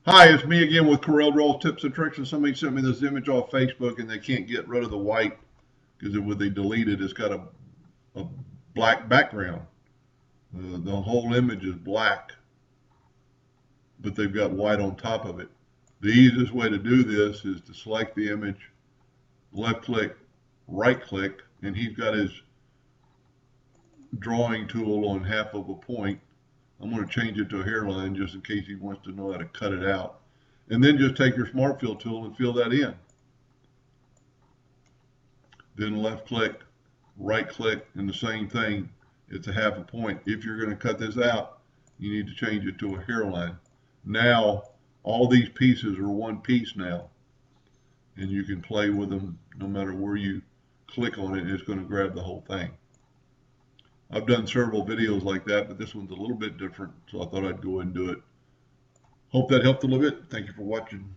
Hi, it's me again with Corel Draw Tips and Tricks, and somebody sent me this image off Facebook and they can't get rid of the white because when they delete it, it's got a black background. The whole image is black, but they've got white on top of it. The easiest way to do this is to select the image, left click, right click, and he's got his drawing tool on half of a point. I'm going to change it to a hairline just in case he wants to know how to cut it out. And then just take your Smart Fill tool and fill that in. Then left click, right click, and the same thing. It's a half a point. If you're going to cut this out, you need to change it to a hairline. Now, all these pieces are one piece now, and you can play with them no matter where you click on it, it's going to grab the whole thing. I've done several videos like that, but this one's a little bit different, so I thought I'd go and do it. Hope that helped a little bit. Thank you for watching.